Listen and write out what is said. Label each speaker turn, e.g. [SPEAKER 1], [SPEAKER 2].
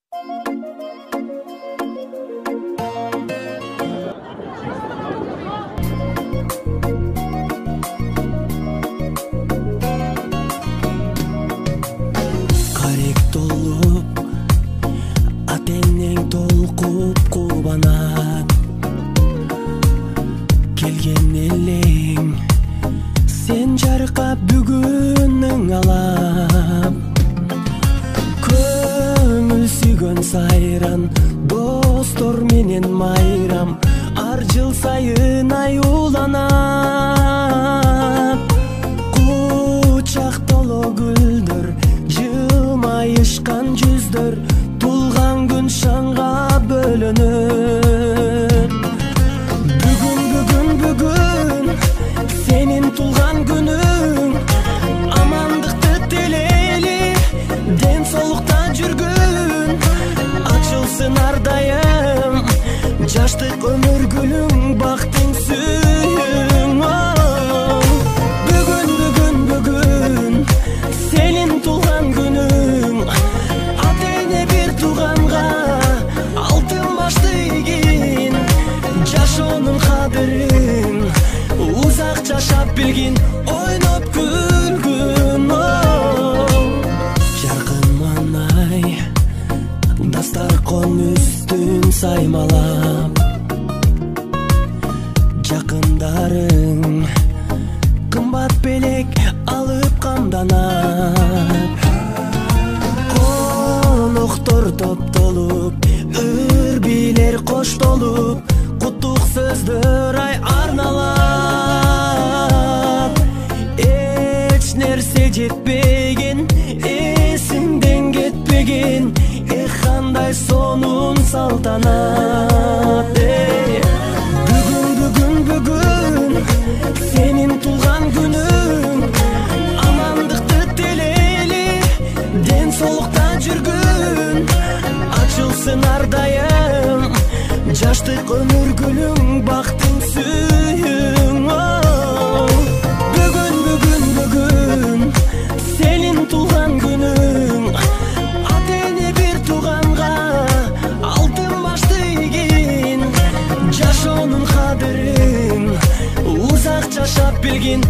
[SPEAKER 1] Карек толуп атенең толкуп кубанат келген элең сен жаркап бүгүнүң алап көңүл сүйгөн сайран достор менен майрам ар жыл сайын аюуланат кучак толо гүлдөр жылмайышкан жүздөр тулган күн шаңга бөлөнөт бүгүн сенин тулган күнүң амандыкты тилейли ден соолукта жүргүн ачылсын ар дайым жаштык өмүр гүлүң бактың сүйүң бүгүн сенин тулган күнүң ата эне бир тууганга алтын башты ийгин жашоонун кадырын узак жашап билгин ойноп күлгүн жаркын маанай дастаркон үстүн саймалап жакындарың кымбат белек алып камданат коноктор топтолуп үрбилер коштолуп куттук сөздөр арналат эч нерсе жетпеген эсиңден кетпеген кандай сонун салтанат бүгүн сенин тулган күнүң амандыкты тилейли ден соолукта жүргүн ачылсын ар дайым жаштык өмүр гүлүң бактың сүйүң бүгүн сенин тулган күнүң ата эне бир тууганга алтын башты ийгин жашоонун кадырын узак жашап билгин